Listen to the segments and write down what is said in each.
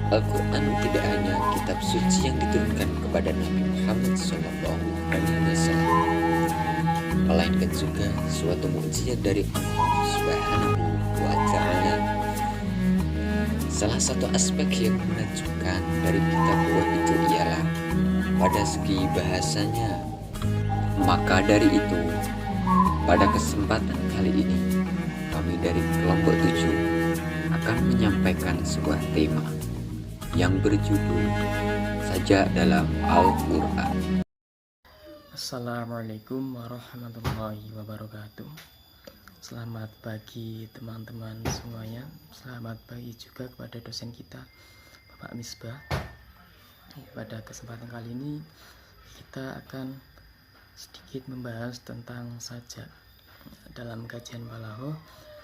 Al-Quran tidak hanya kitab suci yang diturunkan kepada Nabi Muhammad SAW, melainkan juga suatu mukjizat dari Allah Subhanahu wa Ta'ala. Salah satu aspek yang menakjubkan dari kitab ruh itu ialah pada segi bahasanya. Maka dari itu, pada kesempatan kali ini, kami dari kelompok 7 akan menyampaikan sebuah tema yang berjudul Sajak dalam Al-Quran. Assalamualaikum warahmatullahi wabarakatuh. Selamat pagi teman-teman semuanya. Selamat pagi juga kepada dosen kita, Bapak Misbah. Pada kesempatan kali ini kita akan sedikit membahas tentang sajak. Dalam kajian balagha,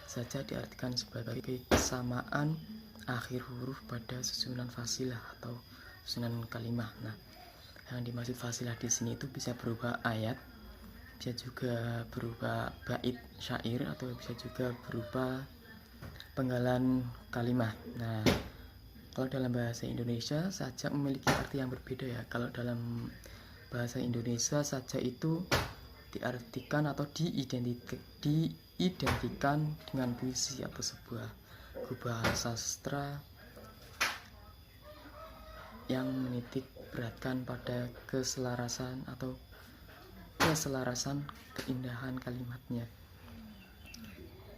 sajak diartikan sebagai kesamaan akhir huruf pada susunan fasilah atau susunan kalimah. Nah, yang dimaksud fasilah di sini itu bisa berupa ayat, bisa juga berupa bait syair, atau bisa juga berupa penggalan kalimah. Nah, kalau dalam bahasa Indonesia sajak memiliki arti yang berbeda ya. Kalau dalam bahasa Indonesia sajak itu diartikan atau diidentikan dengan puisi atau sebuah bahasa sastra yang menitik beratkan pada keselarasan keindahan kalimatnya.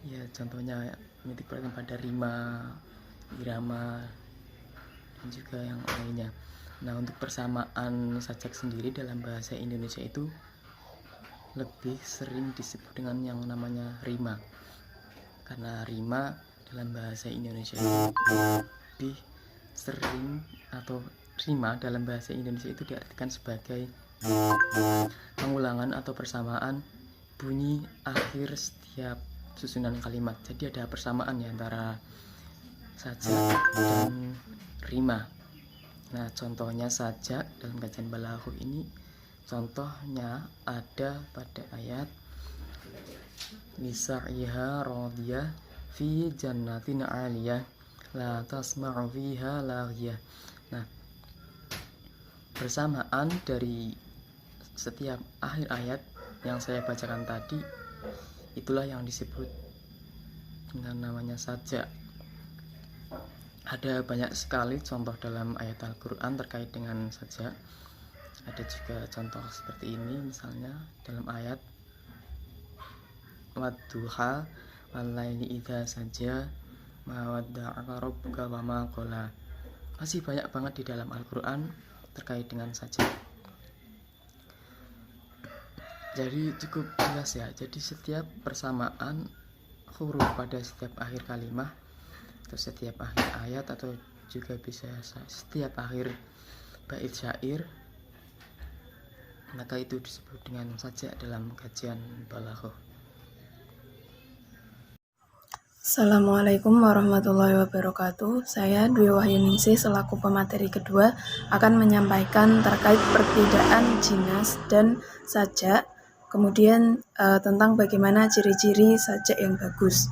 Ya, contohnya menitik beratkan pada rima, irama, dan juga yang lainnya. Nah, untuk persamaan sajak sendiri dalam bahasa Indonesia itu lebih sering disebut dengan yang namanya rima. Karena rima dalam bahasa Indonesia itu lebih sering, atau rima dalam bahasa Indonesia itu diartikan sebagai pengulangan atau persamaan bunyi akhir setiap susunan kalimat. Jadi ada persamaan ya antara sajak dan rima. Nah, contohnya sajak dalam kajian balagha ini, contohnya ada pada ayat lisa'iha radiyah fi jannatin 'aliyah la tasma'u fiha laghiyah. Nah, persamaan dari setiap akhir ayat yang saya bacakan tadi, itulah yang disebut dengan namanya sajak. Ada banyak sekali contoh dalam ayat Al-Quran terkait dengan sajak. Ada juga contoh seperti ini, misalnya dalam ayat wadduha walaili idza saja ma wadda'aka rabbuka wa ma qala. Masih banyak banget di dalam Al-Quran terkait dengan sajak. Jadi cukup jelas ya. Jadi setiap persamaan huruf pada setiap akhir kalimah atau setiap akhir ayat, atau juga bisa setiap akhir bait syair, maka itu disebut dengan sajak dalam kajian balagha. Assalamualaikum warahmatullahi wabarakatuh. Saya Dwi Wahyuningsih selaku pemateri kedua akan menyampaikan terkait perbedaan jinas dan sajak, kemudian tentang bagaimana ciri-ciri sajak yang bagus.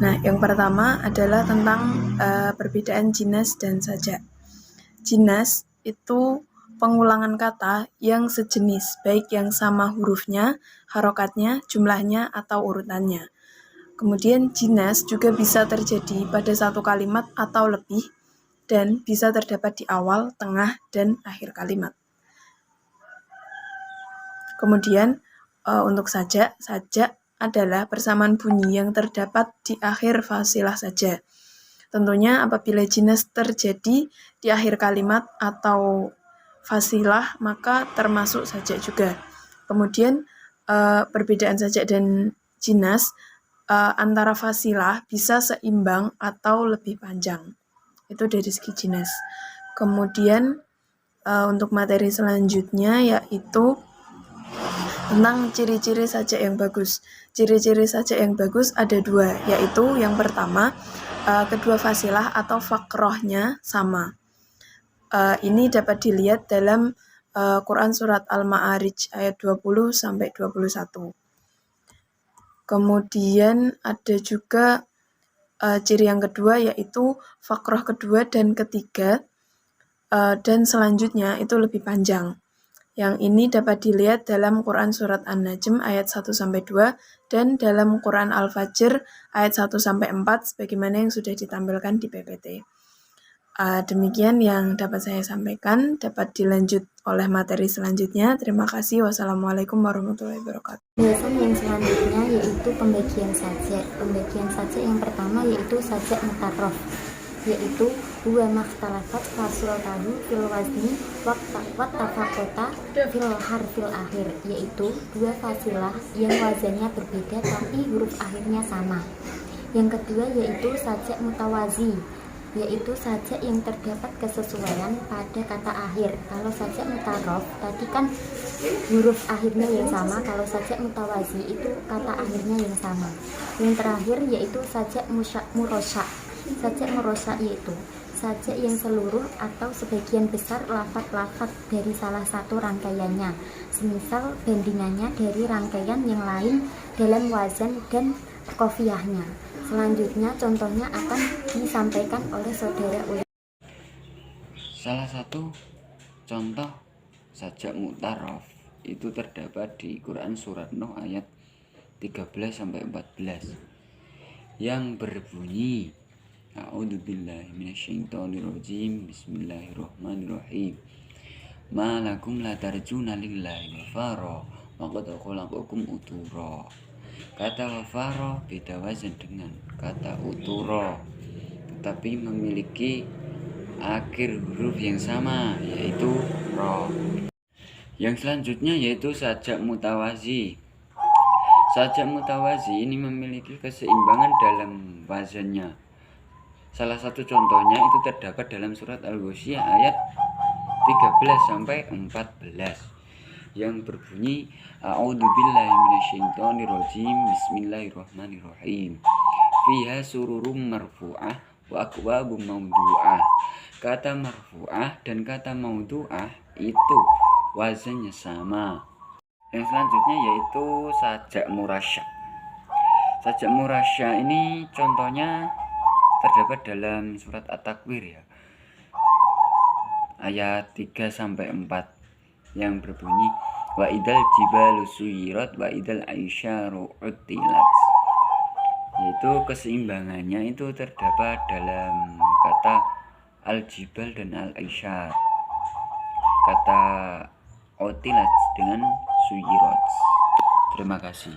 Nah, yang pertama adalah tentang perbedaan jinas dan sajak. Jinas itu pengulangan kata yang sejenis, baik yang sama hurufnya, harokatnya, jumlahnya, atau urutannya. Kemudian jinas juga bisa terjadi pada satu kalimat atau lebih, dan bisa terdapat di awal, tengah, dan akhir kalimat. Kemudian untuk sajak adalah persamaan bunyi yang terdapat di akhir fasilah saja. Tentunya apabila jinas terjadi di akhir kalimat atau fasilah, maka termasuk sajak juga. Kemudian perbedaan sajak dan jinas antara fasilah bisa seimbang atau lebih panjang. Itu dari segi jinas. Kemudian untuk materi selanjutnya yaitu tentang ciri-ciri sajak yang bagus. Ciri-ciri sajak yang bagus ada dua, yaitu yang pertama, kedua fasilah atau fakrohnya sama. Ini dapat dilihat dalam Quran Surat Al-Ma'arij ayat 20-21. Kemudian ada juga ciri yang kedua yaitu fakroh kedua dan ketiga dan selanjutnya itu lebih panjang. Yang ini dapat dilihat dalam Quran Surat An-Najm ayat 1-2 dan dalam Quran Al-Fajr ayat 1-4 sebagaimana yang sudah ditampilkan di PPT. Demikian yang dapat saya sampaikan, dapat dilanjut oleh materi selanjutnya. Terima kasih. Wassalamualaikum warahmatullahi wabarakatuh. Pembahasan yang selanjutnya yaitu pembagian sajak. Pembagian sajak yang pertama yaitu sajak mutarraf, yaitu huwa makhtalafat fasultahu fil wazni wattafaqota fil harfil akhir, yaitu dua fasilah yang wazannya berbeda tapi huruf akhirnya sama. Yang kedua yaitu sajak mutawazi, yaitu sajak yang terdapat kesesuaian pada kata akhir. Kalau sajak mutarraf tadi kan huruf akhirnya yang sama, kalau sajak mutawazi itu kata akhirnya yang sama. Yang terakhir yaitu sajak murosyak. Sajak murosyak yaitu sajak yang seluruh atau sebagian besar lafaz-lafaz dari salah satu rangkaiannya, semisal bandingannya dari rangkaian yang lain dalam wazan dan qafiyahnya. Selanjutnya contohnya akan disampaikan oleh saudara Uli. Salah satu contoh sajak mutarraf itu terdapat di Quran Surat Nuh ayat 13-14 yang berbunyi A'udzubillahi minasyaitonirrajim. Bismillahirrahmanirrahim. Ma lakum la tarjuna lillahi wafara wa qad khalaqakum utura. Kata wafara beda wazan dengan kata utura, tetapi memiliki akhir huruf yang sama, yaitu ro. Yang selanjutnya yaitu sajak mutawazi. Sajak mutawazi ini memiliki keseimbangan dalam wazannya. Salah satu contohnya itu terdapat dalam surat Al-Ghasyiyah ayat 13-14 yang berbunyi A'udzubillahi minasyaitonirrajim. Bismillahirrahmanirrahim. Fiha sururum marfu'ah wa akwabum mawdu'ah. Kata marfu'ah dan kata mawdu'ah itu wazannya sama. Yang selanjutnya yaitu sajak murasyak. Sajak murasyak ini contohnya terdapat dalam surat At-Takwir ya, ayat 3-4 yang berbunyi wa idal jibalu suyirat wa idal aisyaru utilat, yaitu keseimbangannya itu terdapat dalam kata al-jibal dan al-aisyar, kata utilat dengan suyirat. Terima kasih.